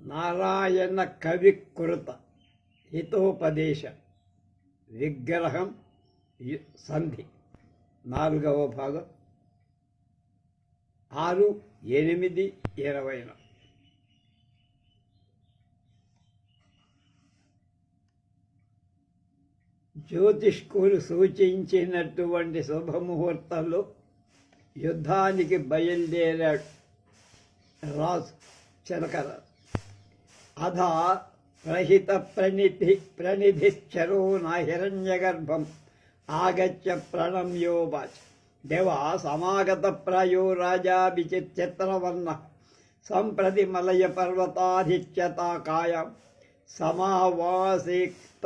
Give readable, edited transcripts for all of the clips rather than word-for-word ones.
నారాయణ కవికృత హితోపదేశ విగ్రహం సంధి 4వ భాగం 6-8-20. జ్యోతిష్కులు సూచించినటువంటి శుభముహూర్తంలో యుద్ధానికి బయలుదేరాడు రాజు చిలకరాజు. అధా ప్రహిత ప్రణిధిశ్చరో నా హిరణ్యగర్భం ఆగత్య ప్రణమ్యోవాచ దేవా సమాగత ప్రాయో రాజా విచిత్రవర్ణ సంప్రతి మలయ పర్వతాధిత్యతాకాయాం సమావాసిక్త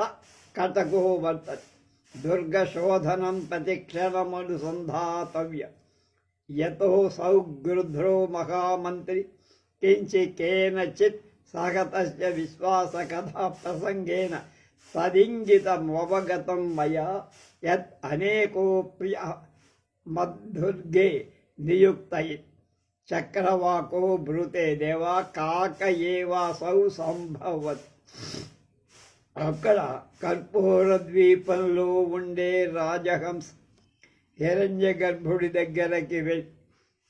కటకో వర్తతే దుర్గశోధనం ప్రతిక్షణమనుసంధాతవ్య యతో సౌగృధ్రో మహామంత్రి కించి కేనచిత్ సహతస్య విశ్వాసకథా ప్రసంగేన తదింగితమవగతం మయా యత్ అనేకో ప్రియ మద్ధుర్గే నియుక్తై చక్రవాకో బ్రూతే దేవా కాక ఏవాసౌ సంభవత్. అక్కడ కర్పూర ద్వీపంలో ఉండే రాజహంస హిరణ్య గర్భుడి దగ్గరకి వెళ్ళి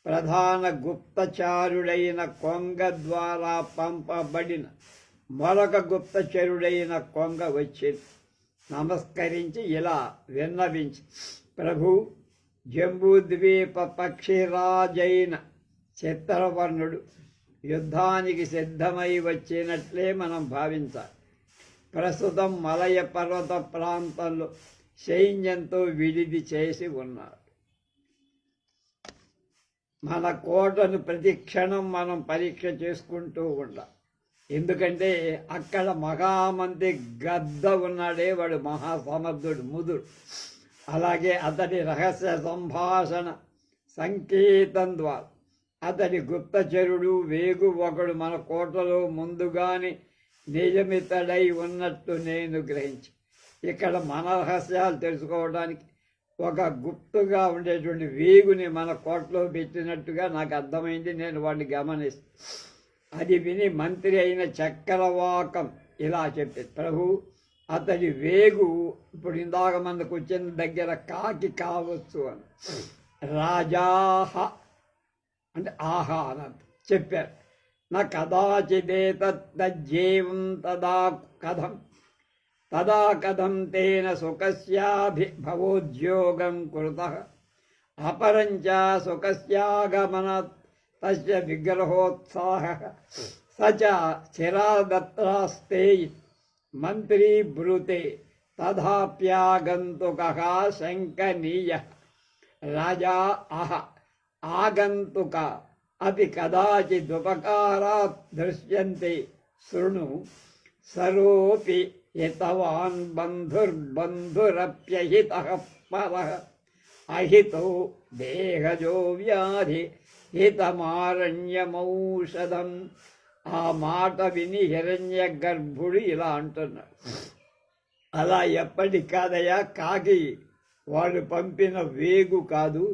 ప్రధాన గుప్తచారుడైన కొంగ ద్వారా పంపబడిన మరొక గుప్తచరుడైన కొంగ వచ్చింది. నమస్కరించి ఇలా విన్నవించి, ప్రభు, జంబూద్వీప పక్షిరాజైన చిత్రవర్ణుడు యుద్ధానికి సిద్ధమై వచ్చినట్లే మనం భావించాలి. ప్రస్తుతం మలయ పర్వత ప్రాంతంలో సైన్యంతో విడిది చేసి ఉన్నాడు. మన కోటను ప్రతి క్షణం మనం పరీక్ష చేసుకుంటూ ఉండాలి. ఎందుకంటే అక్కడ మహామంత్రి గద్ద ఉన్నాడే, వాడు మహాసమర్థుడు, ముదుడు. అలాగే అతడి రహస్య సంభాషణ సంకేతం ద్వారా అతడి గుప్తచరుడు వేగు ఒకడు మన కోటలో ముందుగానే నియమితుడై ఉన్నట్టు నేను గ్రహించి ఇక్కడ మన రహస్యాలు తెలుసుకోవడానికి ఒక గుప్తుగా ఉండేటువంటి వేగుని మన కోటలో పెట్టినట్టుగా నాకు అర్థమైంది. నేను వాడిని గమనిస్తాను. అది విని మంత్రి అయిన చక్రవాకం ఇలా చెప్పింది, ప్రభు, అతడి వేగు ఇప్పుడు ఇందాక మనకు వచ్చిన దగ్గర కాకి కావచ్చు అని. రాజాహ అంటే ఆహా అనంత చెప్పారు. నా కదాచిదేతజ్జీవం తదా కథం తేన సుఖస్యాభిభవోద్యోగం కృతః అపరంచ సుఖస్యాగమనాత్ తస్య విగ్రహోత్సాహః స చ చిరాదత్రాస్తే మంత్రీ బ్రూతే తథాప్యాగంతుకః శంకనీయః. రాజా ఆగంతుక అపి కదాచిదుపకారాత్ దృశ్యంతే శృణు సరోపి హితవాన్ బంధుర్బంధురప్యహితః పరః అహితో దేహజో వ్యాధి హితమారణ్యమౌషధం. ఆ మాట విని హిరణ్య గర్భుడు ఇలా అంటున్నాడు, అలా ఎప్పటి కాదయ్యా, కాకి వాడు పంపిన వేగు కాదు.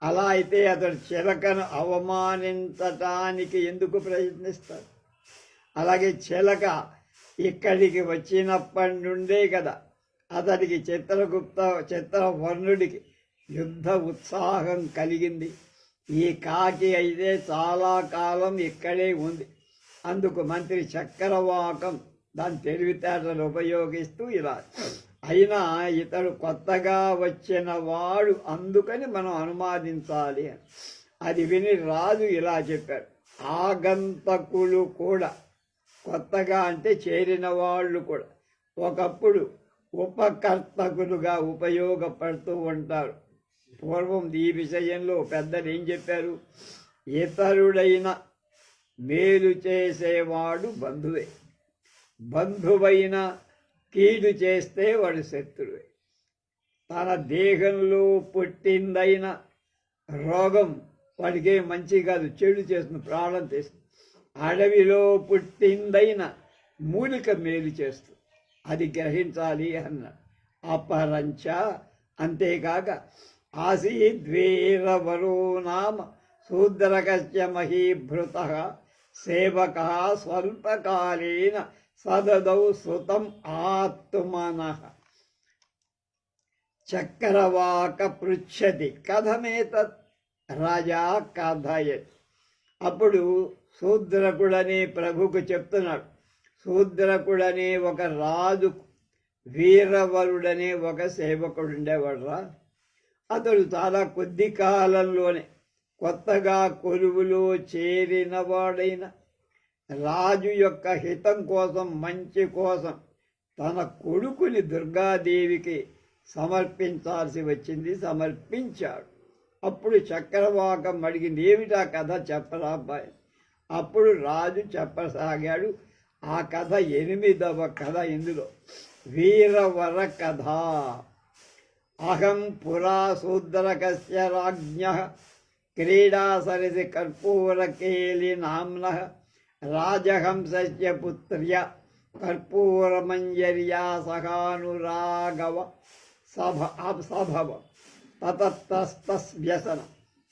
అలా అయితే అతడు చిలకను అవమానించటానికి ఎందుకు ప్రయత్నిస్తాడు? అలాగే చిలక ఇక్కడికి వచ్చినప్పటి నుండే కదా అతడికి చిత్రవర్ణుడికి యుద్ధ ఉత్సాహం కలిగింది. ఈ కాకి అయితే చాలా కాలం ఇక్కడే ఉంది. అందుకు మంత్రి చక్రవాకం దాని తెలివితేటలు ఉపయోగిస్తూ ఇలా, అయినా ఇతడు కొత్తగా వచ్చిన వాడు, అందుకని మనం అనుమానించాలి అని. అది విని రాజు ఇలా చెప్పాడు, ఆగంతకులు కూడా, కొత్తగా అంటే చేరిన వాళ్ళు కూడా ఒకప్పుడు ఉపకర్తకులుగా ఉపయోగపడుతూ ఉంటారు. పూర్వం ఈ విషయంలో పెద్దలు ఏం చెప్పారు, ఇతరుడైన మేలు చేసేవాడు బంధువే, బంధువైన కీడు చేస్తే వాడు శత్రువే. తన దేహంలో పుట్టిందైన రోగం వాడికే మంచి కాదు, చెడు చేస్తుంది, ప్రాణం చేస్తుంది. అడవిలో పుట్టిందైన మూలిక మేలు చేస్తుంది, అది గ్రహించాలి అన్నాడు. అపరంచ అంతేకాక ఆసీద్వీరవరో నామ శూద్రకస్య మహీభృత సేవక స్వల్పకాలీన సదదౌ సుతం ఆత్మనః చక్రవాక పృచ్చతి కథమేతత్ రాజా కథయత్. అప్పుడు శూద్రకుడనే ప్రభుకు చెప్తున్నాడు. శూద్రకుడనే ఒక రాజు, వీరవరుడనే ఒక సేవకుడు ఉండేవాడురా. అతడు చాలా కొద్ది కాలంలోనే కొత్తగా కొలువులో చేరినవాడైన రాజు యొక్క హితం కోసం, మంచి కోసం తన కొడుకుని దుర్గాదేవికి సమర్పించాల్సి వచ్చింది. సమర్పించాడు. అప్పుడు చక్రవాకం అడిగింది, ఏమిటా కథ చెప్పరా అబ్బాయి. అప్పుడు రాజు చెప్పసాగాడు. ఆ కథ 8వ కథ ఇందులో, వీరవర కథ. అహం పురా శూద్రకస్య రాజ్ఞః క్రీడాసరసి కర్పూరకేలి నామ్నః రాజహంసస్య పుత్ర్య కర్పూరమంజర్యా సహానురాగవ సభవ తతస్తస్వ్యసన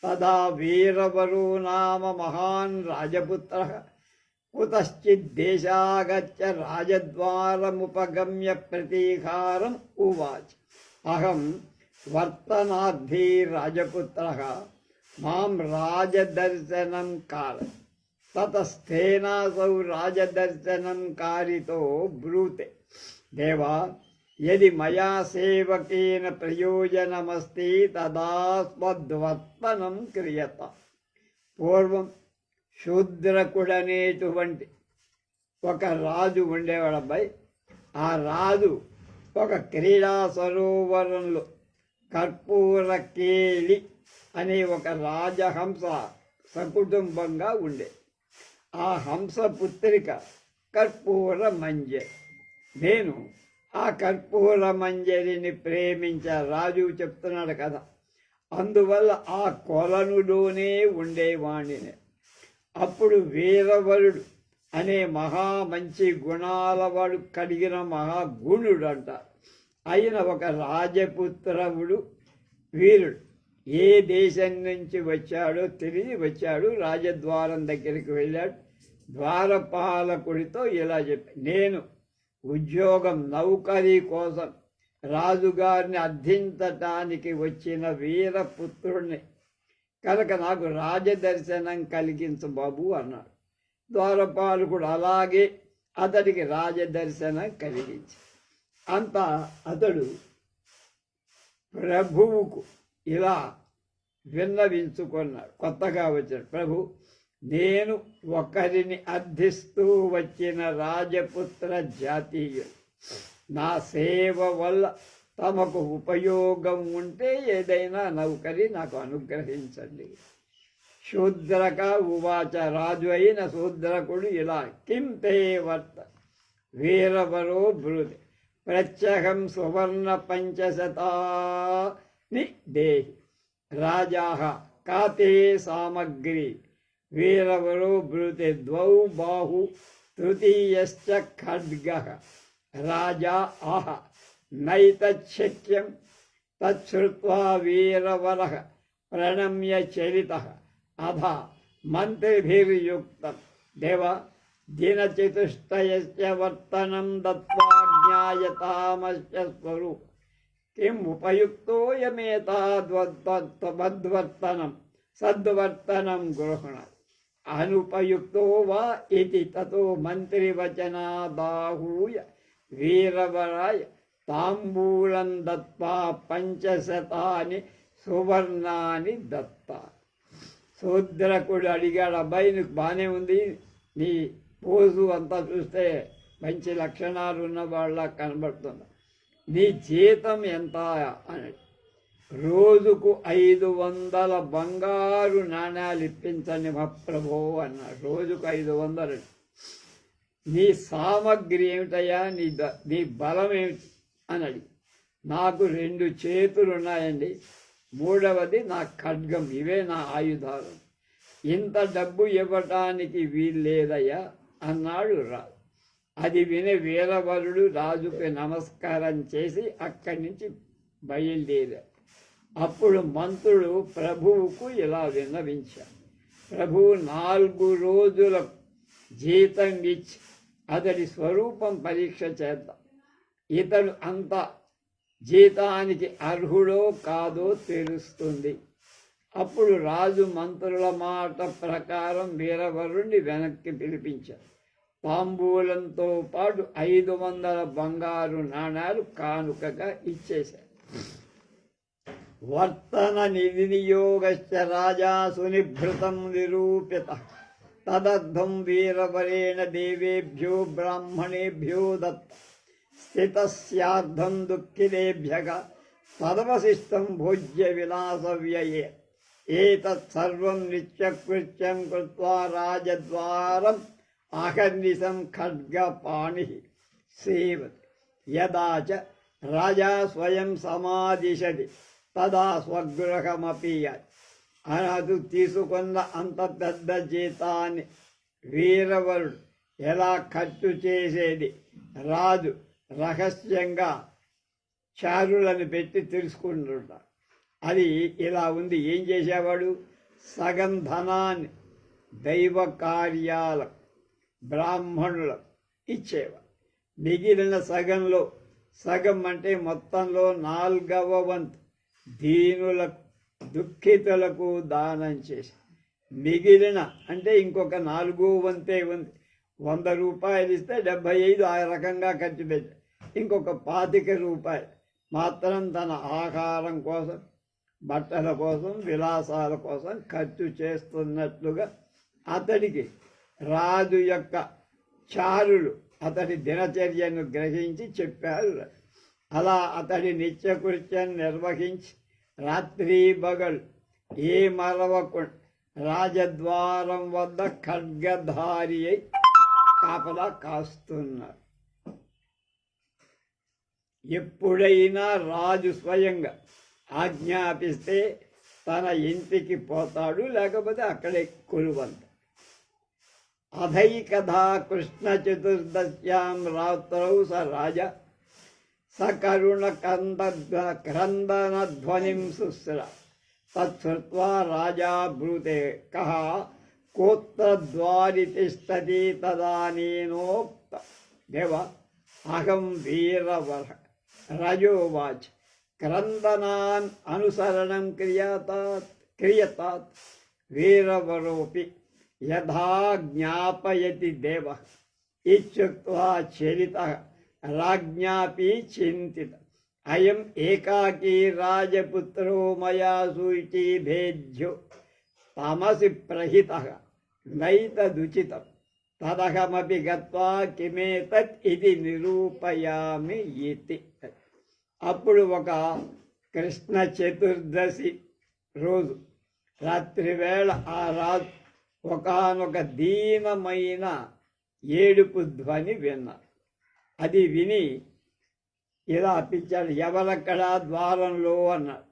తదా వీరవరో నామ మహాన్ రాజపుత్రః కుతశ్చిద్దేశాగత్య రాజద్వారముపగమ్య ప్రతీకారం ఉవాచ అహం వర్తనార్థీ రాజపుత్రః మాం రాజదర్శనం కార. తతస్థేనాసౌ రాజదర్శనం కారితో బ్రూతే, దేవా యది మయా సేవకేన ప్రయోజనమస్తి తదాస్మద్వర్తనం క్రియత. పూర్వం శూద్రకుడనేటువంటి ఒక రాజు ఉండేవాడబ్బాయి. ఆ రాజు ఒక క్రీడా సరోవరంలో కర్పూరకేళి అనే ఒక రాజహంస సకుటుంబంగా ఉండే. ఆ హంస పుత్రిక కర్పూర మంజరి. నేను ఆ కర్పూర మంజరిని ప్రేమించే రాజు చెప్తున్నాడు కదా. అందువల్ల ఆ కొలనులోనే ఉండేవాణిని. అప్పుడు వీరవరుడు అనే మహా మంచి గుణాలవాడు కలిగిన మహాగుణుడు అంటారు. అయిన ఒక రాజపుత్రవుడు వీరుడు ఏ దేశం నుంచి వచ్చాడో తిరిగి వచ్చాడు. రాజద్వారం దగ్గరికి వెళ్ళాడు. ద్వారపాలకుడితో ఇలా చెప్పి, నేను ఉద్యోగం నౌకరీ కోసం రాజుగారిని అర్థించటానికి వచ్చిన వీరపుత్రుడిని కనుక నాకు రాజదర్శనం కలిగించు బాబు అన్నాడు. ద్వారపాలకుడు అలాగే అతడికి రాజదర్శనం కలిగించి అంతా అతడు ప్రభువుకు ఇలా విన్నవించుకున్నాడు. కొత్తగా వచ్చాడు. ప్రభు, నేను ఒకరిని అర్థిస్తూ వచ్చిన రాజపుత్ర జాతీయుడు. నా సేవ వల్ల తమకు ఉపయోగం ఉంటే ఏదైనా నౌకరి నాకు అనుగ్రహించండి. శూద్రక ఉవాచ. రాజు అయిన శూద్రకుడు ఇలా, కిం తే వర్త వీరవరో బ్రూతే ప్రత్యహం సువర్ణ 500 దేహి రాజాః కాతే సామగ్రి. వీరవరో బ్రూతే 2 బాహు తృతీయశ్చ ఖడ్గః. రాజా ఆహ నైతశక్యం. తచ్చుత్వా వీరవరః ప్రణమ్య చరితః అథ మంత్రిభిర్యుక్తం. దేవ దినచతుష్టయస్య వర్తనం దత్వా జ్ఞాయతామస్య స్వరూప కిం ఉపయుక్తోయమేతాద్వర్తనం సద్వర్తనం గృహణాత్ అనుపయుక్తో వా ఇతి తతో మంత్రివచనాదాహూయ వీరవరాయ తాంబూలం దత్వా 500 సువర్ణాన్ని దత్తా. శూద్రకుడు అడిగాడు, అబ్బాయి నీకు బాగానే ఉంది, నీ పోజు అంతా చూస్తే మంచి లక్షణాలు ఉన్న వాళ్ళ కనబడుతున్నా, నీ జీతం ఎంత అని. రోజుకు 500 బంగారు నాణ్యాలు ఇప్పించండి మహాప్రభో అన్నాడు. రోజుకు 500. నీ సామగ్రి ఏమిటయ్యా, నీ బలం ఏమిటి అని అడిగి. నాకు 2 చేతులు ఉన్నాయండి, 3వది నా ఖడ్గం, ఇవే నా ఆయుధాలు. ఇంత డబ్బు ఇవ్వటానికి వీల్లేదయ్యా అన్నాడు రాజు. అది విని వీరవరుడు రాజుకు నమస్కారం చేసి అక్కడి నుంచి బయలుదేరాడు. అప్పుడు మంత్రుడు ప్రభువుకు ఇలా విన్నవించాడు. ప్రభువు 4 రోజుల జీతం ఇచ్చి అతడి స్వరూపం పరీక్ష చేద్దాం. ఇతడు అంత జీతానికి అర్హుడో కాదో తెలుస్తుంది. అప్పుడు రాజు మంత్రుల మాట ప్రకారం వీరవరుణ్ణి వెనక్కి పిలిపించారు. తాంబూలంతో పాటు 500 బంగారు నాణాలు కానుకగా ఇచ్చేశారు. వర్తన నిధినియోగశ్చ రాజా సునిభృతం నిరూపిత తదర్థం వీరవరేణ దేవేభ్యో బ్రాహ్మణేభ్యో దత్త స్థితస్యార్థం దుఃఖితేభ్యః తదవశిష్టం భోజ్య విలాసవ్యయే ఏతత్సర్వం నిత్యకృత్యం కృత్వా రాజద్వారం ఆహర్నిశం ఖడ్గపాణి సేవతి. యదా చ రాజా స్వయం సమాదిశతి తదా స్వగృహమపి అనదు. తీసుకున్న అంత పెద్ద జీతాన్ని వీరవరుడు ఎలా ఖర్చు చేసేది రాజు రహస్యంగా చారులను పెట్టి తెలుసుకుంటుంటారు. అది ఇలా ఉంది. ఏం చేసేవాడు? సగం ధనాన్ని దైవ కార్యాలకు బ్రాహ్మణులకు ఇచ్చేవాడు. మిగిలిన సగంలో సగం అంటే మొత్తంలో 4వ వంతు దీనులకు దుఃఖితులకు దానం చేసి, మిగిలిన అంటే ఇంకొక 4వ వంతే ఉంది. 100 రూపాయలు ఇస్తే 75 ఆ రకంగా ఖర్చు పెట్టాడు. ఇంకొక 25 రూపాయలు మాత్రం తన ఆహారం కోసం, బట్టల కోసం, విలాసాల కోసం ఖర్చు చేస్తున్నట్లుగా అతడికి రాజు యొక్క చారులు అతడి దినచర్యను గ్రహించి చెప్పారు. అలా అతడి నిత్యకృత్యం నిర్వహించి రాత్రి పగలు ఏ మరవకుండా రాజద్వారం వద్ద ఖడ్గధారి అయి కాపలా కాస్తున్నారు. ఎప్పుడైనా రాజు స్వయంగా ఆజ్ఞాపిస్తే తన ఇంటికి పోతాడు, లేకపోతే అక్కడే కొలువంత. అధైకథా కృష్ణ చతుర్దశ్యాం రాత్రౌ స రాజ సకరుణ క్రందనధ్వనిం శుశ్ర తచ్చుత్వా రాజా బ్రూతే కః కోత్ర ద్వారి తిష్టతి తదానేనోక్త దేవ అహం వీరవర. రాజోవాచ క్రందనాన్ అనుసరణం క్రియతాత్ వీరవరోపి యథా జ్ఞాపయతి దేవ ఇత్యుక్త్వా చరితః రాజ్ఞాపి చింతిత. అయం ఏకాకీ రాజపుత్రో మయా సూచి భేద్యో తమసి ప్రహితః నైతదుచితం తదహమపి గత్వా కిమేతత్ ఇది నిరూపయామి ఇతి. అప్పుడు ఒక కృష్ణ చతుర్దశి రోజు రాత్రివేళ ఆ రాజు ఒకానొక దీనమైన ఏడుపు ధ్వని విన్నారు. అది విని ఇలా పిలిచాడు, ఎవరక్కడా ద్వారంలో అన్నాడు.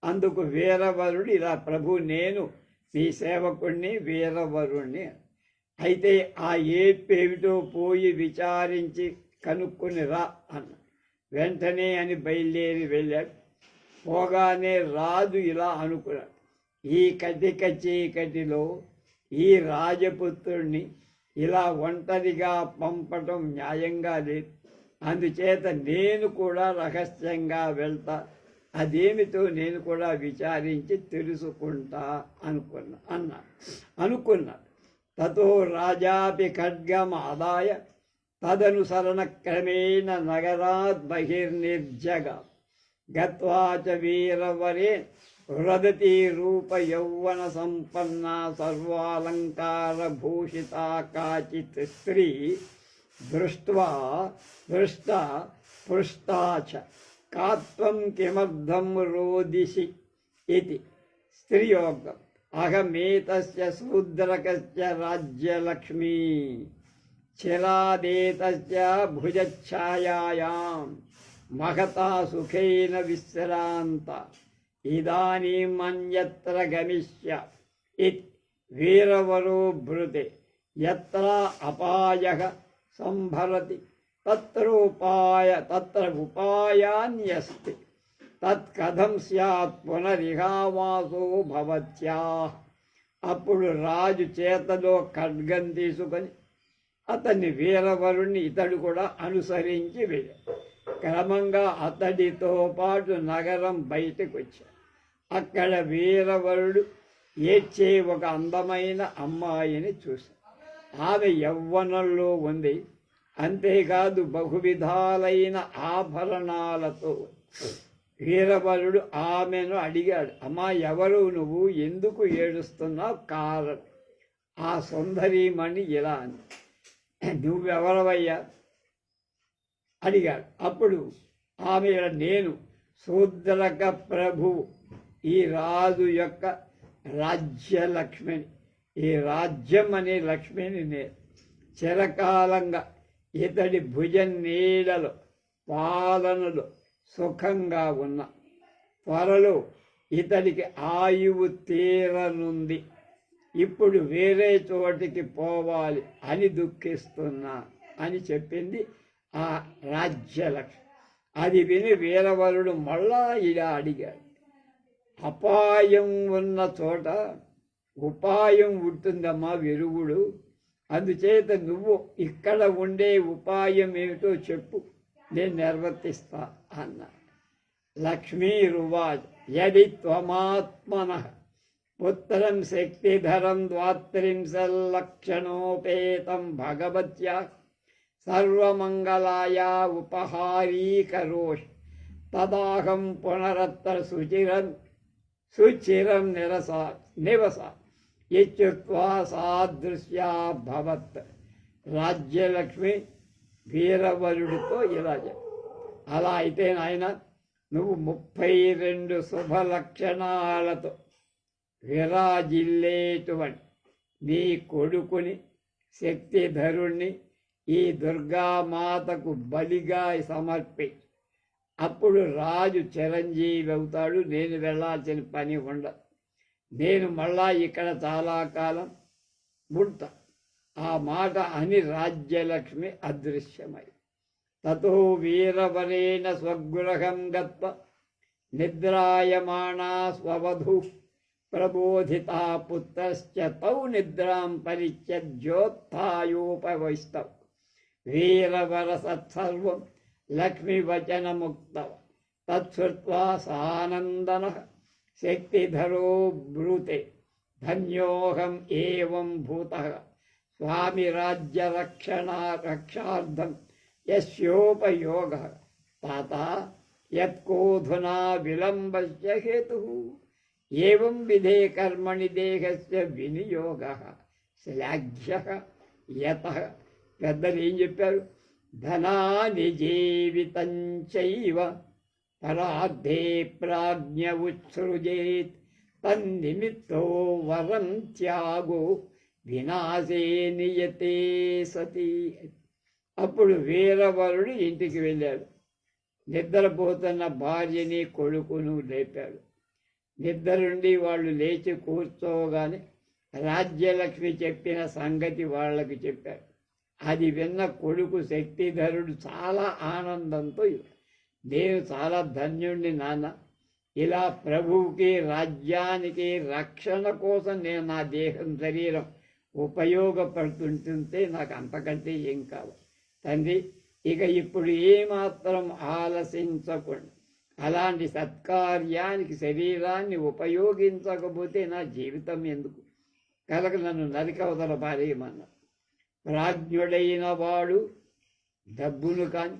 అందుకు వీరవరుడు ఇలా, ప్రభు నేను మీ సేవకుణ్ణి వీరవరుణ్ణి. అయితే ఆ ఏడుపేమిటో పోయి విచారించి కనుక్కొని రా అన్నాడు. వెంటనే అని బయలుదేరి వెళ్ళాడు. పోగానే రాజు ఇలా అనుకున్నాడు, ఈ కటిక చీకటిలో ఈ రాజపుత్రుణ్ణి ఇలా ఒంటరిగా పంపటం న్యాయంగా లేదు. అందుచేత నేను కూడా రహస్యంగా వెళ్తా, అదేమిటో నేను కూడా విచారించి తెలుసుకుంటా అనుకున్నాడు. తతో రాజాపి ఖడ్గమాదాయ తదనుసరణ క్రమేణ నగరాత్ బహిర్నిర్జగ గత్వా చ వీరవరే వదతి రూప యౌవన సంపన్న సర్వాలంకార భూషితా కాచిత్ స్త్రీ దృష్టా పృష్టా చ కాత్వం కిమర్థం రోదిసి ఇది. స్త్రీయోగం అహమేతస్య శూద్రకస్య రాజ్యలక్ష్మీ చిరాదేతస్య భుజఛాయాయాం మహతా సుఖేన విశ్రాంత ఇదానీం అన్యత్ర గమిష్య ఇత్ వీరవరో బ్రూతే యత్ర అపాయః సంభరతి తత్ర ఉపాయాన్యస్తి తత్కథం స్యాత్ పునరిహావాసో భవత్యాః. అప్పుడు రాజు చేతలో ఖడ్గం తీసుకొని అతన్ని వీరవరుణ్ణి ఇతడు కూడా అనుసరించి వెళ్ళాడు. క్రమంగా అతడితో పాటు నగరం బయటకు వచ్చాడు. అక్కడ వీరవరుడు ఏడ్చే ఒక అందమైన అమ్మాయిని చూశాడు. ఆమె యవ్వనంలో ఉంది, అంతేకాదు బహువిధాలైన ఆభరణాలతో. వీరవరుడు ఆమెను అడిగాడు, అమ్మా, ఎవరు నువ్వు, ఎందుకు ఏడుస్తున్నావు, కారణం. ఆ సుందరీమణి ఇలా అని, నువ్వెవరవయ్యా అడిగాడు. అప్పుడు ఆమె, నేను శూద్రక ప్రభువు, ఈ రాజు యొక్క రాజ్యలక్ష్మిని, ఈ రాజ్యం అనే లక్ష్మిని నేను. చిరకాలంగా ఇతడి భుజ నీడలో పాలనలో సుఖంగా ఉన్న, త్వరలో ఇతడికి ఆయువు తీరనుంది, ఇప్పుడు వేరే చోటికి పోవాలి అని దుఃఖిస్తున్నా అని చెప్పింది ఆ రాజ్యలక్ష్మి. అది విని వీరవరుడు మళ్ళా ఇలా అడిగాడు, అపాయం ఉన్న చోట ఉపాయం ఉంటుందమ్మా విరుగుడు, అందుచేత నువ్వు ఇక్కడ ఉండే ఉపాయం ఏమిటో చెప్పు, నేను నిర్వర్తిస్తా అన్న. లక్ష్మీరువాజ్ యది త్వమాత్మన పుత్రం శక్తిధరం ద్వాత్రింశల్లక్షణోపేతం భగవత్యా సర్వమంగళాయ ఉపహారీకరోష్ తదాహం పునరత్ర సుచిరం నివస ఇత్యుక్త్వా సాదృశ్యా భవత్. రాజ్యలక్ష్మి వీరవరుడితో ఇలా చెప్పు, అలా అయితే నాయన నువ్వు 32 శుభలక్షణాలతో విరాజిల్లేటువంటి నీ కొడుకుని శక్తిధరుణ్ణి ఈ దుర్గామాతకు బలిగా సమర్పించు. అప్పుడు రాజు చిరంజీవి అవుతాడు, నేను వెళ్ళాల్సిన పని ఉండదు, నేను మళ్ళా ఇక్కడ చాలా కాలం ఉంటా. ఆ మాట అని రాజ్యలక్ష్మి అదృశ్యమై తతో వీరవరేణ స్వగృహం గత్వ నిద్రాయమాణా స్వవధూ ప్రబోధితా పుత్రశ్చ తౌ నిద్రాం పరిత్యజ్యోత్థాయోపవైస్తవ్ వీరవర సత్సర్వం లక్ష్మీవచనముక్తవ తత్శ్రుత్వా సానందనః శక్తిధరో బ్రూతే ధన్యోహం ఏవం భూతః స్వామి రక్షార్థం యస్యోపయోగః తాత యత్కోధునా విలంబస్య హేతుః ఏవం విధే కర్మణి దేహస్య వినియోగః శ్లాఘ్యః యతః. పెద్దలు ఏం చెప్పారు, ధనాని జీవితం చైవ పరార్థే ప్రాజ్ఞ ఉత్సృజేత్ తన్నిమిత్తో వరం త్యాగో వినాశే నియతే సతి. అప్పుడు వీరవరుడు ఇంటికి వెళ్ళాడు. నిద్రపోతున్న భార్యని కొడుకును లేపాడు. నిద్ర నుండి వాళ్ళు లేచి కూర్చోగానే రాజ్యలక్ష్మి చెప్పిన సంగతి వాళ్ళకి చెప్పాడు. అది విన్న కొడుకు శక్తిధరుడు చాలా ఆనందంతో, నేను చాలా ధన్యుణ్ణి నాన్న, ఇలా ప్రభువుకి రాజ్యానికి రక్షణ కోసం నేను నా దేహం శరీరం ఉపయోగపడుతుంటే నాకు అంతకంటే ఏం కావాలి తండ్రి. ఇక ఇప్పుడు ఏమాత్రం ఆలసించకుండా అలాంటి సత్కార్యానికి శరీరాన్ని ఉపయోగించకపోతే నా జీవితం ఎందుకు, కనుక నన్ను నరికవతల పారేయమన్నా. ప్రాజ్ఞుడైన వాడు డబ్బును కానీ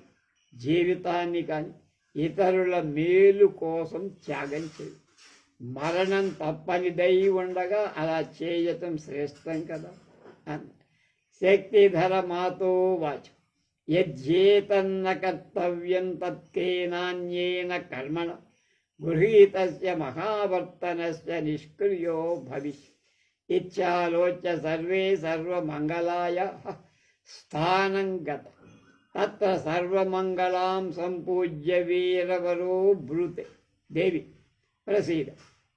జీవితాన్ని కానీ ఇతరుల మేలు కోసం త్యాగం చేయడు. మరణం తప్పనిదై ఉండగా అలా చేయటం శ్రేష్టం కదా అన్న. శక్తిధర మాతో వాచ యజ్జేతన్న కర్తవ్యం తత్కేనాన్యేన కర్మణ గృహీతస్య మహావర్తనస్య నిష్క్రియో భవిష్యత్ ఇచ్చాలోచ్య సర్వే సర్వమంగళాయ స్థానం గత తత్ర సర్వమంగళాం సంపూజ్య వీరవరో బ్రూతే దేవి ప్రసీద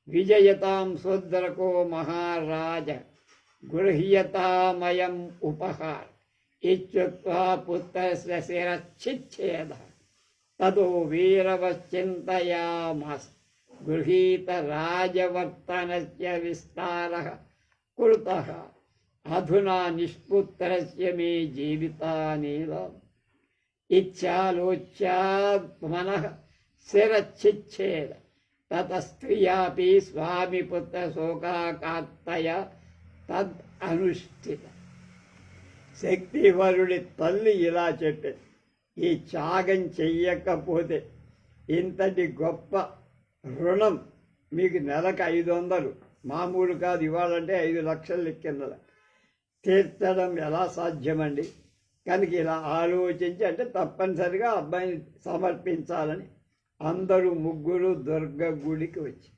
విజయతాం శూద్రకో మహారాజ గృహ్యతామయం ఉపహార ఇత్యుక్త్వా పుత్రస్య శిరశ్చిచ్ఛేద తదో వీరవశ్చింతయామాస గృహీత రాజవర్తనస్య విస్తారః కృతః అధునా నిష్పుత్రస్య మే జీవితానేవ ఇచ్ఛాలోచ్ఛా మనః శిరచ్ఛిచ్ఛేద తత స్త్రియాపి స్వామి పుత్ర శోకాకార్తయ తద్ అనుష్ఠిత. శక్తివరుడి తల్లి ఇలా చెప్పింది, ఈ త్యాగం చెయ్యకపోతే ఇంతటి గొప్ప రుణం మీకు నెలకు 500, మామూలు కాదు, ఇవ్వాలంటే 5 లక్షలు లెక్కిందల తీర్చడం ఎలా సాధ్యమండి? కనుక ఇలా ఆలోచించి, అంటే తప్పనిసరిగా అబ్బాయిని సమర్పించాలని అందరూ ముగ్గురు దుర్గ గుడికి వచ్చి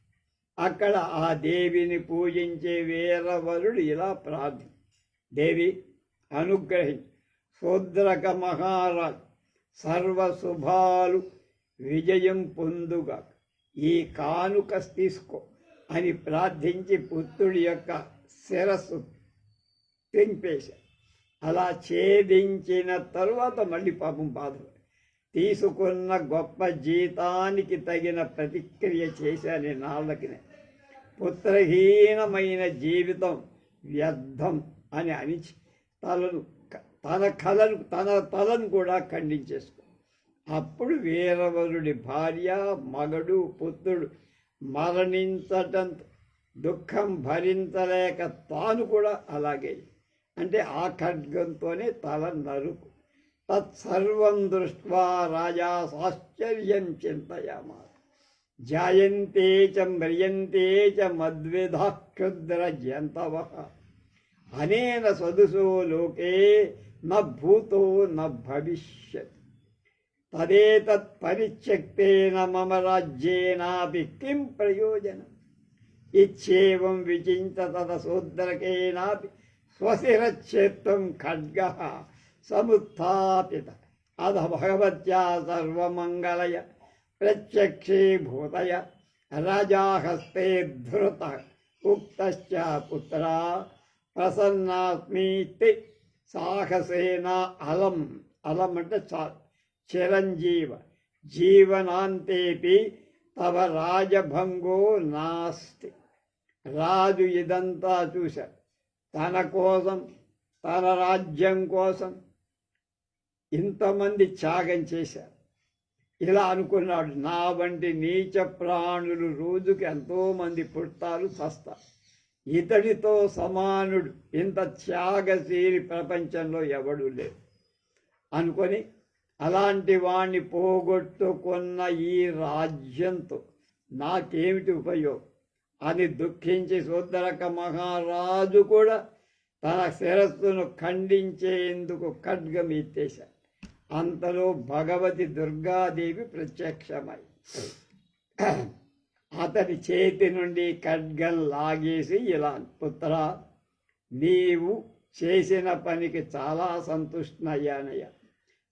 అక్కడ ఆ దేవిని పూజించే వీరవరుడు ఇలా ప్రార్థన, దేవి అనుగ్రహించి శూద్రక మహారాజ్ సర్వశుభాలు విజయం పొందుగా, ఈ కానుక తీసుకో అని ప్రార్థించి పుత్రుడి యొక్క శిరస్సు తెంపేశారు. అలా ఛేదించిన తరువాత మళ్ళీ పాపం బాధ, తీసుకున్న గొప్ప జీతానికి తగిన ప్రతిక్రియ చేశాను నాళ్ళకి, పుత్రహీనమైన జీవితం వ్యర్థం అని అనిచి తన తలను కూడా ఖండించేసుకో. అప్పుడు వీరవరుడి భార్య, మగడు, పుత్రుడు మరణించటంతో దుఃఖం భరించలేక తాను కూడా అలాగే, అంటే ఆ ఖడ్గంతోనే తల నరుకు. తత్సర్వం దృష్ట్వా రాజా సాశ్చర్యం చింతయామాస. జాయంతే చ మ్రియంతే చ మద్విధా క్షుద్ర జంతవః అనేన సదృశో లోకే న భూతో న భవిష్యత్. తదేతత్ పరిత్యక్తేన మమ రాజ్యేనాపి కిం ప్రయోజనం. ఇచ్చేవం విచింత తత శూద్రకేనాపి స్వశిరచ్ఛేత్తం ఖడ్గః సముత్థాపిత అధ భగవత్యా సర్వమంగళయ ప్రత్యక్షీభూతయ రాజాహస్తే ధృత ఉక్తశ్చ పుత్రా ప్రసన్నాస్మీతి సాహసేన అలం. అలం అంటే చిరంజీవ జీవనాంతేపి తవ రాజభంగో నాస్తి. రాజు ఇదంతా చూశాడు, తన కోసం, తన రాజ్యం కోసం ఇంతమంది త్యాగం చేశారు. ఇలా అనుకున్నాడు, నా వంటి నీచ ప్రాణులు రోజుకి ఎంతోమంది పుడతారు, చస్తారు, ఇతడితో సమానుడు ఇంత త్యాగశీలి ప్రపంచంలో ఎవడూ లేడు అనుకొని, అలాంటి వాణ్ణి పోగొట్టుకున్న ఈ రాజ్యంతో నాకేమిటి ఉపయోగం అని దుఃఖించి శూద్రక మహారాజు కూడా తన శిరస్సును ఖండించేందుకు ఖడ్గం ఎత్తేశాడు. అంతలో భగవతి దుర్గాదేవి ప్రత్యక్షమై అతని చేతి నుండి ఖడ్గం లాగేసి ఇలా, పుత్ర, నీవు చేసిన పనికి చాలా సంతుష్టనయ్యానయ్యా,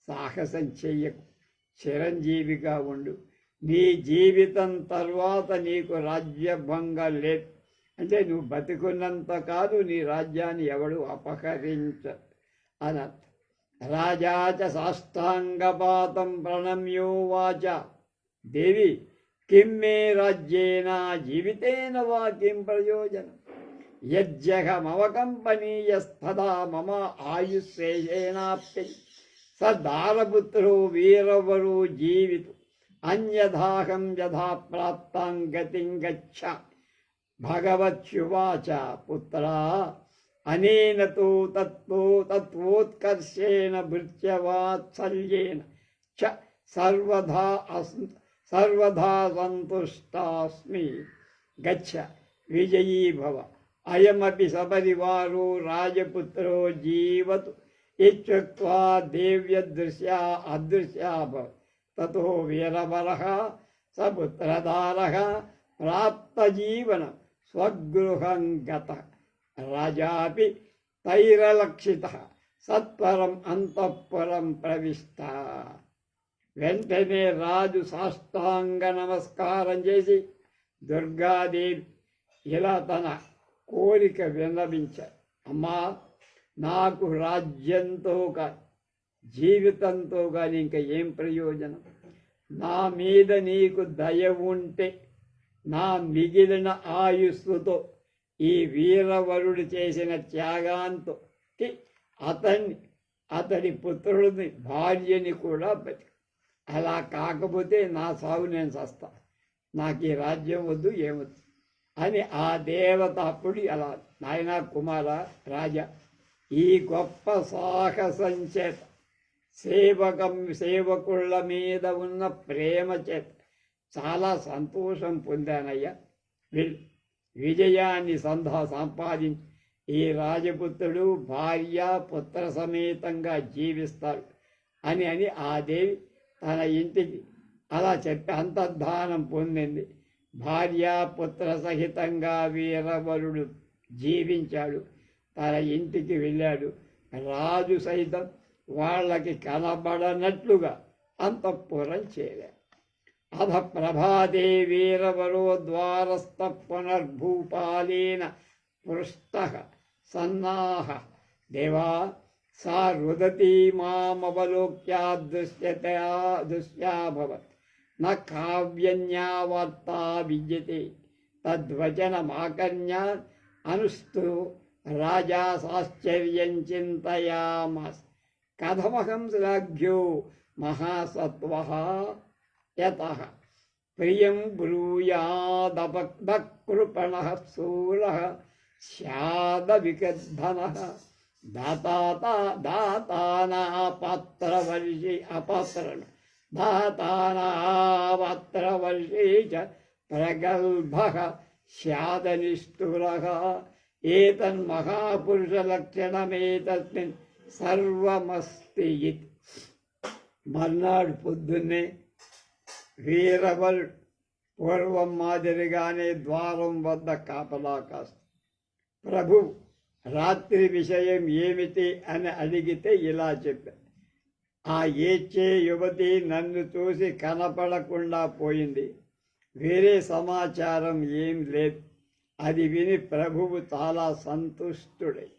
సాహసం చెయ్యకు, చిరంజీవిగా ఉండు, నీ జీవితం తర్వాత నీకు రాజ్యభంగం లేదు, అంటే నువ్వు బతికున్నంత కాదు నీ రాజ్యాన్ని ఎవడు అపహరించ అన్నట్టు. రాజాచ సాష్టాంగపాతం ప్రణమ్యోవాచ, దేవి కిం మే రాజ్యేన జీవితేన వా కిం ప్రయోజనం, యజ్జహమవకంపనీయస్తదా మమ ఆయుశేషేనాప్య సదారపుత్రో వీరవరో జీవితు అన్యథాహం యథా ప్రాప్తాం గతిం గచ్చ. భగవత్యువాచ, పుత్రా, అనేన తత్వోత్కర్షేణ భృత్యవాత్సల్యేన చ సర్వదా సంతుష్టాస్మి. గచ్చ విజయీ భవ, అయమపి సపరివారో రాజపుత్రో జీవతు ఇత్యుక్త్వా దేవ్యదృశ్యా అదృశ్యా భవ. తతో వీరవరః సపుత్రధారః ప్రాప్తజీవనం స్వగృహం గతః. రాజాపి తైరలక్షితః సత్వరం అంతఃపురం ప్రవిష్ట. వెంటనే రాజు సాష్టాంగ నమస్కారం చేసి దుర్గాదేవి ఇలా తన కోరిక విన్నవించారు. అమ్మా, నాకు రాజ్యంతో కానీ జీవితంతో కానీ ఇంకా ఏం ప్రయోజనం? నా మీద నీకు దయ ఉంటే నా మిగిలిన ఆయుస్సుతో ఈ వీరవరుడు చేసిన త్యాగాంతో అతడి పుత్రుడిని భార్యని కూడా బతి. అలా కాకపోతే నా సాగు నేను చస్తా, నాకు ఈ రాజ్యం వద్దు ఏమొద్దు అని ఆ దేవత అప్పుడు అలా, నాయనా కుమార రాజా, ఈ గొప్ప సాహసం చేత సేవకుళ్ళ మీద ఉన్న ప్రేమ చేత చాలా సంతోషం పొందానయ్యా. విజయాన్ని సంపాదించి ఈ రాజపుత్రుడు భార్య పుత్ర సమేతంగా జీవిస్తాడు అని ఆ దేవి తన ఇంటికి అలా చెప్పి అంతర్ధానం పొందింది. భార్య పుత్ర సహితంగా వీరవరుడు జీవించాడు. తన ఇంటికి వెళ్ళాడు. రాజు సైతం వాళ్ళకి కనబడనట్లుగా అంతఃపురం చేరాడు. అధ ప్రభాతే వీరవరో ద్వారస్థ పునర్భూపాలేన పృష్టః సన్నాహ దేవా సా రుదతి మామవలోక్యా దృశ్యాభవత్ న కావ్యన్యావార్తా విద్యతే తద్వచనమాకర్ణ్య అనుస్తు రాజా సాశ్చర్యం చింతయామాస్ కథమహం శ్లాఘ్యో మహాసత్వః యతః ప్రియం బ్రూయాదపకృపణః శూలః స్యాదవికర్ధనః దాతానాపత్రవర్షే చ ప్రగల్భః స్యాదనిష్ఠురః ఏతన్మహాపురుషలక్షణమేతస్మిన్ సర్వమస్తి ఇతి. మర్నాడు పొద్దున్నే వీరవరుడు పూర్వం మాదిరిగానే ద్వారం వద్ద కాపలా కాస్తూ, ప్రభు రాత్రి విషయం ఏమిటి అని అడిగితే ఇలా చెప్పారు. ఆ ఏడ్చే యువతి నన్ను చూసి కనపడకుండా పోయింది, వేరే సమాచారం ఏం లేదు. అది విని ప్రభువు చాలా సంతుష్టుడై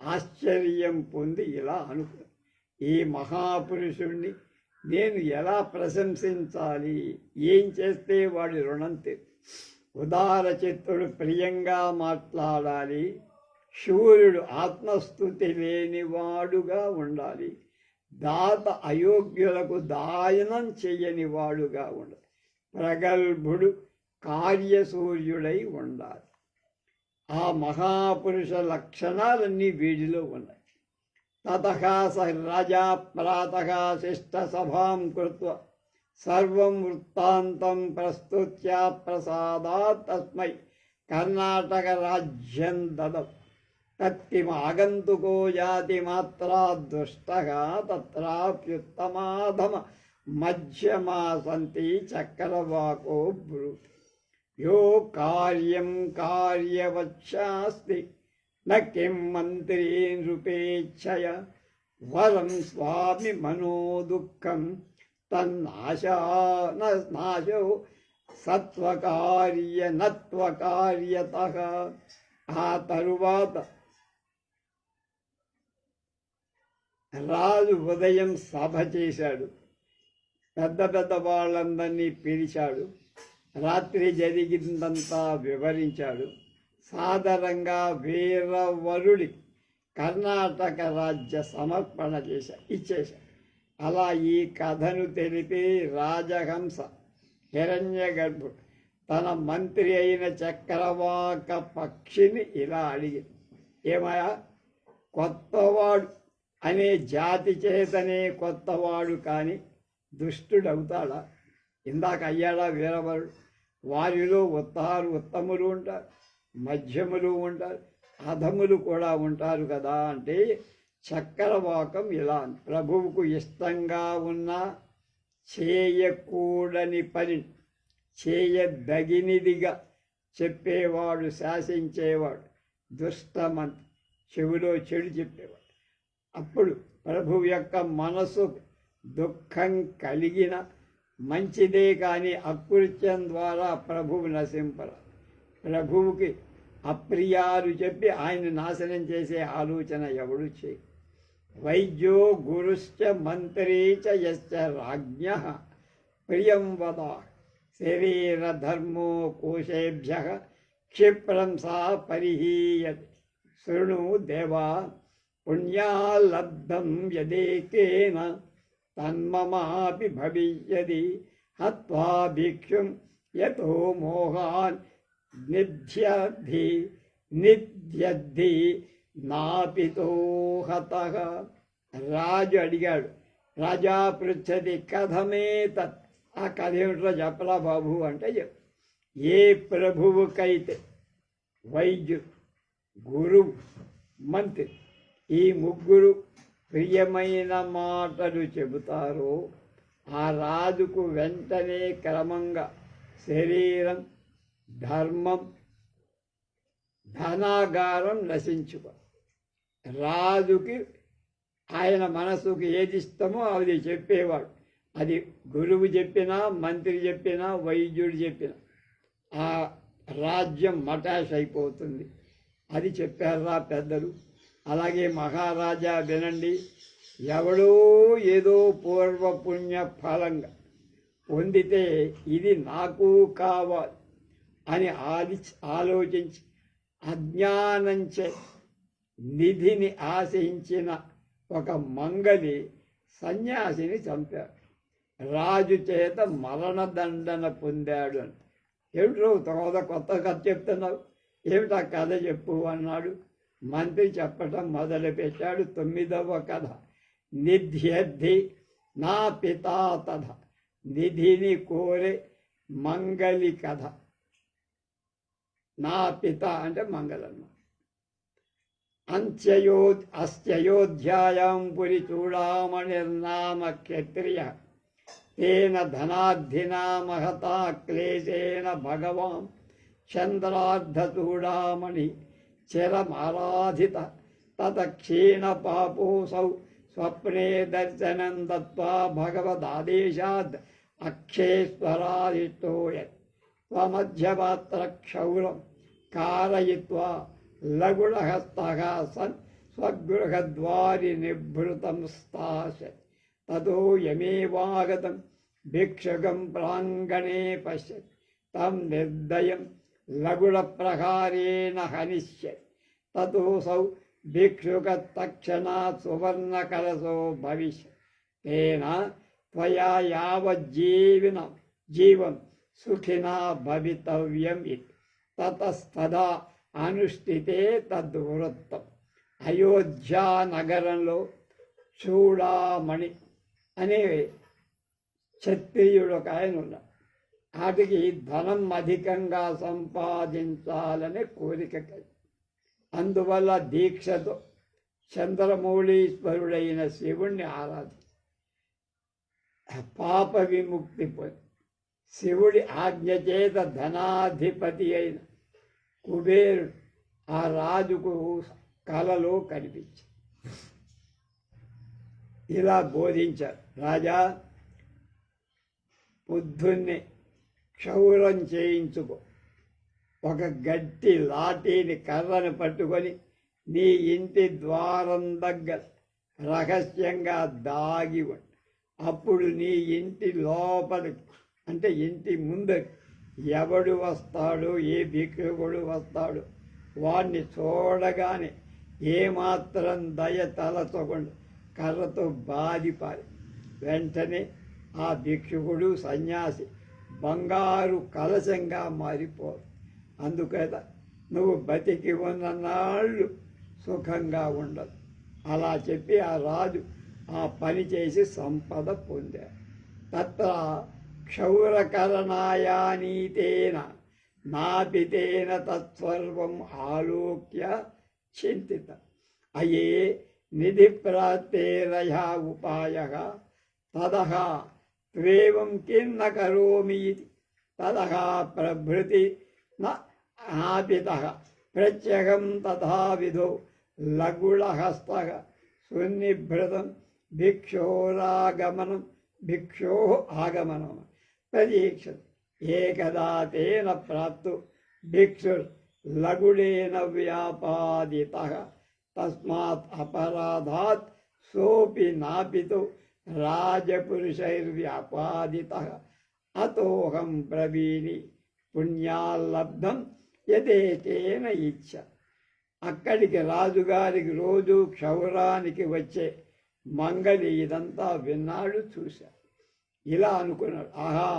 ఆశ్చర్యం పొంది ఇలా అనుకున్నాడు, ఈ మహాపురుషుణ్ణి నేను ఎలా ప్రశంసించాలి, ఏం చేస్తే వాడి రుణం తీరు. ఉదార చిత్తుడు ప్రియంగా మాట్లాడాలి, శూరుడు ఆత్మస్థుతి లేనివాడుగా ఉండాలి, దాత అయోగ్యులకు దాయనం చెయ్యని వాడుగా ఉండాలి, ప్రగల్భుడు కార్యసూర్యుడై ఉండాలి. ఆ మహాపురుష లక్షణాలన్నీ వీడిలో ఉన్నాయి. తతః స రాజా ప్రాతః శిష్టసభాం కృత్వా సర్వం వృత్తాంతం ప్రస్తుత్య ప్రసాదాత్ తస్మై కర్ణాటక రాజ్యం దదౌ. తత్కిమాగంతుకో యాతి మాత్రా దుష్టః తత్రాప్యుత్తమాధమ మధ్యమా సంతి చక్రవాకో బ్రూత్. యో కార్యం కార్యవచ్చాస్తి న కిం మంత్రీ నృపేచ్ఛయ వరం స్వామి మనోదుఃఖం తన్నాశో సత్వకార్య నత్వకార్యతః. ఆ తరువాత రాజు ఉదయం సభ చేశాడు, పెద్ద పెద్ద వాళ్ళందరినీ పిలిచాడు, రాత్రి జరిగిందంతా వివరించాడు. సాదరంగా వీరవరుడి కర్ణాటక రాజ్య సమర్పణ ఇచ్చేశాడు. అలా ఈ కథను తెలిపి రాజహంస హిరణ్యగర్భుడు తన మంత్రి అయిన చక్రవాక పక్షిని ఇలా అడిగింది, ఏమయ్యా, కొత్తవాడు అనే జాతి చేతనే కొత్తవాడు కానీ దుష్టుడవుతాడా? ఇందాక అయ్యాడా వీరవరుడు? వారిలో ఉత్తములు ఉంటారు, మధ్యములు ఉంటారు, అధములు కూడా ఉంటారు కదా అంటే చక్రవాకం ఇలా, ప్రభువుకు ఇష్టంగా ఉన్న చేయకూడని పని చేయదగినదిగా చెప్పేవాడు, శాసించేవాడు దుష్టమంత్రి, చెవిలో చెడు చెప్పేవాడు. అప్పుడు ప్రభువు యొక్క మనసు దుఃఖం కలిగిన మంచిదే కానీ అకృత్యం ద్వారా ప్రభువు నశింపరా. ప్రభువుకి అప్రియాలు చెప్పి ఆయన నాశనం చేసే ఆలోచన ఎవడు చేయి. వైద్యో గురుశ్చ మంత్రీ చ యశ్చ రాజ్ఞః ప్రియం వద శరీరధర్మో కోశేభ్యః क्षिप्रं सा परिहीयते शृणु देवा पुण्याल्लब्धं यदेकेन तन्ममापि भविष्यति हत्वा भिक्षुं यतो मोहान् నిధ్యద్ధి నాపితో హతః. రాజు అడిగాడు, రాజా పృచ్చతి కథమే తత్. ఆ కథ ఏమిటో చెప్పలా బాబు అంటే చెప్పు. ఏ ప్రభువుకైతే వైద్యుడు, గురువు, మంత్రి ఈ ముగ్గురు ప్రియమైన మాటలు చెబుతారో ఆ రాజుకు వెంటనే క్రమంగా శరీరం, ధర్మం, ధనాగారం నశించుకో. రాజుకి ఆయన మనసుకు ఏది ఇష్టమో అది చెప్పేవాడు. అది గురువు చెప్పినా, మంత్రి చెప్పినా, వైద్యుడు చెప్పినా ఆ రాజ్యం మటాష్ అయిపోతుంది. అది చెప్పారా పెద్దలు. అలాగే మహారాజా వినండి, ఎవడో ఏదో పూర్వపుణ్య ఫలంగా పొందితే ఇది నాకు కావాలి అని ఆలోచించి అజ్ఞానంచే నిధిని ఆశించిన ఒక మంగలి సన్యాసిని చంపాడు. రాజు చేత మరణదండన పొందాడు అని. ఏమిటో తర్వాత కొత్త కథ చెప్తున్నావు, ఏమిటా కథ చెప్పు అన్నాడు. మంత్రి చెప్పటం మొదలుపెట్టాడు. 9వ కథ. నిధ్యద్ధి నా పితా తథ. నిధిని కోరే మంగలి కథ. నా పిత అంటే మంగళమ్మ. అస్త్యయోధ్యాయాం పురి చూడామణిర్నామ క్షత్రియ తేన ధనార్థినా మహతా క్లేశేన భగవాన్ చంద్రార్ధచూడామణి చిరమారాధిత తత క్షీణ పాపోసౌ స్వప్నే దర్శనం దత్వా భగవదాదేశాద్ అక్షేశ్వరాదిష్టోయ స్వమధ్యపాత్ర క్షౌరం కారయిత్వా లగుళహస్తః సన్ స్వగృహద్వారి నిభృతం స్థాశ. తతో యమేవాగతం భిక్షుకం ప్రాంగణే పశ్యత్ తం నిర్దయం లగుళప్రహారేణ హనిష్యత్. తతోసౌ భిక్షుక తక్షణాత్ సువర్ణకలశో భవిష్యత్. తేన త్వయా యావజ్జీవం సుఖినా భవితవ్యం ఇది. తతస్తదా అనుష్ఠితే తద్వృత్తం. అయోధ్యా నగరంలో చూడామణి అనే క్షత్రియుడు ఒక ఆయన ఉన్నాడు. వాటికి ధనం అధికంగా సంపాదించాలనే కోరిక కలిగి, అందువల్ల దీక్షతో చంద్రమౌళీశ్వరుడైన శివుణ్ణి ఆరాధి పాప విముక్తి పొంది శివుడి ఆజ్ఞ చేత ధనాధిపతి అయిన కుబేరుడు ఆ రాజుకు కలలో కనిపించి ఇలా బోధించారు. రాజా, పొద్దున్నే క్షౌరం చేయించుకో. ఒక గట్టి లాఠీని కర్రను పట్టుకొని నీ ఇంటి ద్వారం దగ్గర రహస్యంగా దాగి ఉండు. అప్పుడు నీ ఇంటి లోపలికి అంటే ఇంటి ముందరికి ఎవడు వస్తాడో, ఏ భిక్షుకుడు వస్తాడో వాడిని చూడగానే ఏమాత్రం దయ తలచకుండా కర్రతో బాధిపాలి. వెంటనే ఆ భిక్షుకుడు సన్యాసి బంగారు కలశంగా మారిపోదు. అందుకద నువ్వు బతికి ఉన్న నాళ్ళు సుఖంగా ఉండదు. అలా చెప్పి ఆ రాజు ఆ పని చేసి సంపద పొందాడు. తత్ర క్షౌరకరణాయానీతేన నాపితేన తత్సర్వం ఆలోక్య చింతిత అయే నిధి ప్రాప్తేరయ ఉపాయ తదహ త్వేవం కిన్న కరోమి ఇది. తదహ ప్రభృతి నాపితః ప్రత్యగం తథావిధో లగుళహస్తః సునిభృతం భిక్షో ఆగమనం ప్రతీక్షత్. ఏకదా తేన ప్రాప్తు భిక్షుర్ లగుళేన వ్యాపాదితః తస్మాత్ అపరాధాత్ సోపి నాపితో రాజపురుషైర్వ్యాపాదితః. అతోహం బ్రవీమి పుణ్యాల్లబ్ధం యదేకేన ఇచ్చ. అక్కడికి రాజుగారికి రోజు క్షౌరానికి వచ్చే మంగలి ఇదంతా విన్నాడు, చూశాడు. ఇలా అనుకున్నాడు, ఆహా,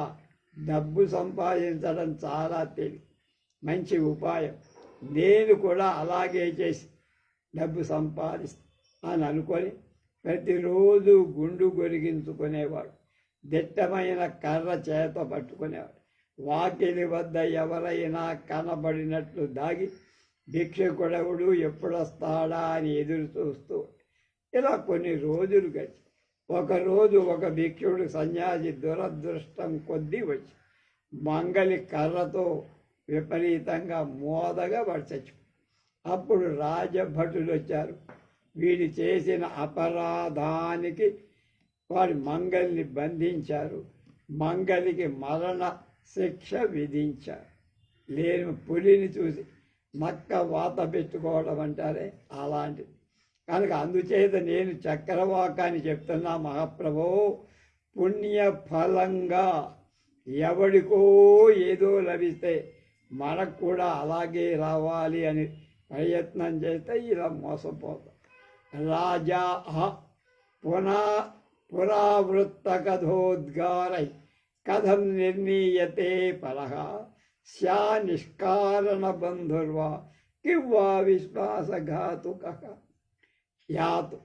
డబ్బు సంపాదించడం చాలా తెలివి, మంచి ఉపాయం, నేను కూడా అలాగే చేసి డబ్బు సంపాదిస్తాను అని అనుకొని ప్రతిరోజు గుండు గొరిగించుకునేవాడు. దిట్టమైన కర్ర చేత పట్టుకునేవాడు. వాకిలి వద్ద ఎవరైనా కనబడినట్లు దాగి భిక్షకుడవుడు ఎప్పుడొస్తాడా అని ఎదురు చూస్తూ ఇలా కొన్ని రోజులు గడిచి ఒకరోజు ఒక భిక్షుడు సన్యాసి దురదృష్టం కొద్దీ వచ్చి మంగలి కర్రతో విపరీతంగా మోదగా వాడు చచ్చిపోయాడు. అప్పుడు రాజభటులు వచ్చారు. వీడు చేసిన అపరాధానికి వాడి మంగల్ని బంధించారు. మంగలికి మరణ శిక్ష విధించారు. లేని పులిని చూసి నక్క వాత పెట్టుకోవడం అంటారే అలాంటిది. కనుక అందుచేత నేను చక్రవాకాన్ని చెప్తున్నా, మహాప్రభో, పుణ్య ఫలంగా ఎవడికో ఏదో లభిస్తే మనకు కూడా అలాగే రావాలి అని ప్రయత్నం చేస్తే ఇలా మోసపోతాం. రాజా పురావృత్తకథోద్గారై కథం నిర్ణీయతే పరః స్యా నిష్కారణ బంధుర్వా కివ్వా విశ్వాసఘాతుకః. యాతు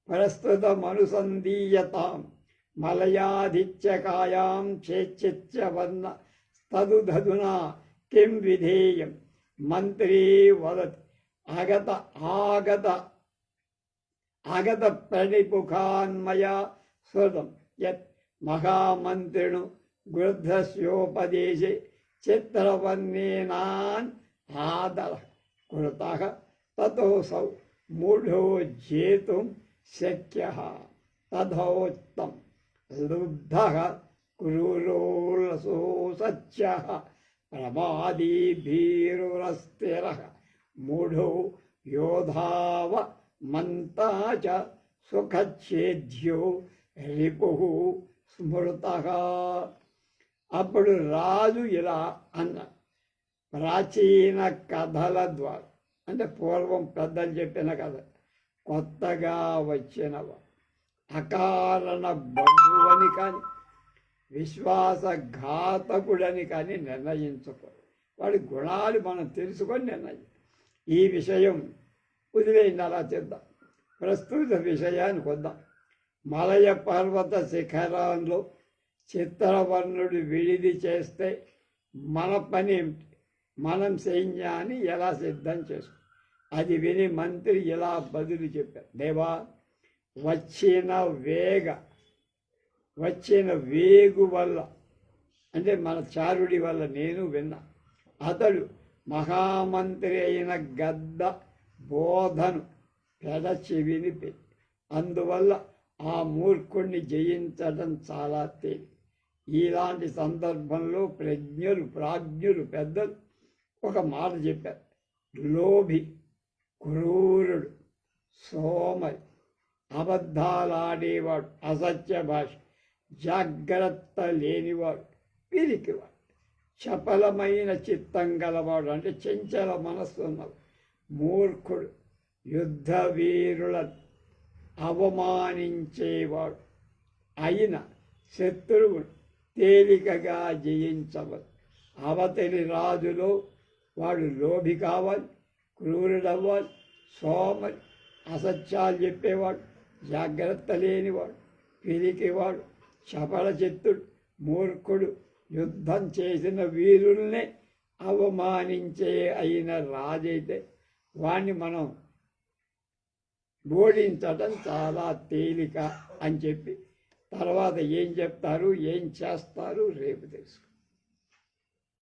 ప్రస్తుతమనుసంధీయతాం మలయాధిత్యకాయాం చేచ్చిత్యవన్న తదుధునా కిం విధేయం. మంత్రీ వదతి ఆగత ప్రణిపుఖాన్మయా స్వతం యత్ మహామంత్రిణు గృద్ధస్యోపదేశే చిత్రవర్ణేనాన్ ఆదర కృతః తతోసౌ మూఢో జేతుం శక్యః. తథోక్తం లుబ్ధః క్రూరోల్లసో సత్యః ప్రమాదీ భీరురస్థిరః మూఢో యోధావ మంతా చ సుఖచ్ఛేద్యో రిపుః స్మృతః. అప్పుడు రాజు ఇలా అన్న, ప్రాచీన కథల ద్వారా, అంటే పూర్వం పెద్దలు చెప్పిన కథ, కొత్తగా వచ్చినవ అకారణ బంధువని కానీ విశ్వాసఘాతకుడని కానీ నిర్ణయించుకో. వాడి గుణాలు మనం తెలుసుకొని నిర్ణయం. ఈ విషయం వదిలేయండి, అలా చేద్దాం. ప్రస్తుత విషయానికి వద్దాం. మలయ పర్వత శిఖరాల్లో చిత్రవర్ణుడు విడిది చేస్తే మన పని ఏమిటి, మనం సైన్యాన్ని ఎలా సిద్ధం చేసుకో. అది విని మంత్రి ఇలా బదులు చెప్పారు, దేవా, వచ్చిన వేగు వల్ల, అంటే మన చారుడి వల్ల నేను విన్నా. అతడు మహామంత్రి అయిన గద్ద బోధను పెడచెవిని పెట్టి, అందువల్ల ఆ మూర్ఖుణ్ణి జయించడం చాలా తేలి. ఇలాంటి సందర్భంలో ప్రాజ్ఞులు పెద్దలు ఒక మాట చెప్పారు, లోభి, క్రూరుడు, సోమరి, అబద్ధాలాడేవాడు, అసత్య భాష, జాగ్రత్త లేనివాడు, పిరికివాడు, చపలమైన చిత్తం గలవాడు, అంటే చంచల మనస్సు ఉన్నవాడు, మూర్ఖుడు, యుద్ధ వీరులను అవమానించేవాడు అయిన శత్రువును తేలికగా జయించవద్దు. అవతలి రాజులో వాడు లోభి కావాలి, క్రూరుడవ్వాలి, సోమరి, అసత్యాలు చెప్పేవాడు, జాగ్రత్త లేనివాడు, పిరికివాడు, చపల చిత్తుడు, మూర్ఖుడు, యుద్ధం చేసిన వీరుల్నే అవమానించే అయిన రాజైతే వాణ్ణి మనం ఓడించడం చాలా తేలిక అని చెప్పి తర్వాత ఏం చెప్తారు, ఏం చేస్తారు రేపు తెలుసు.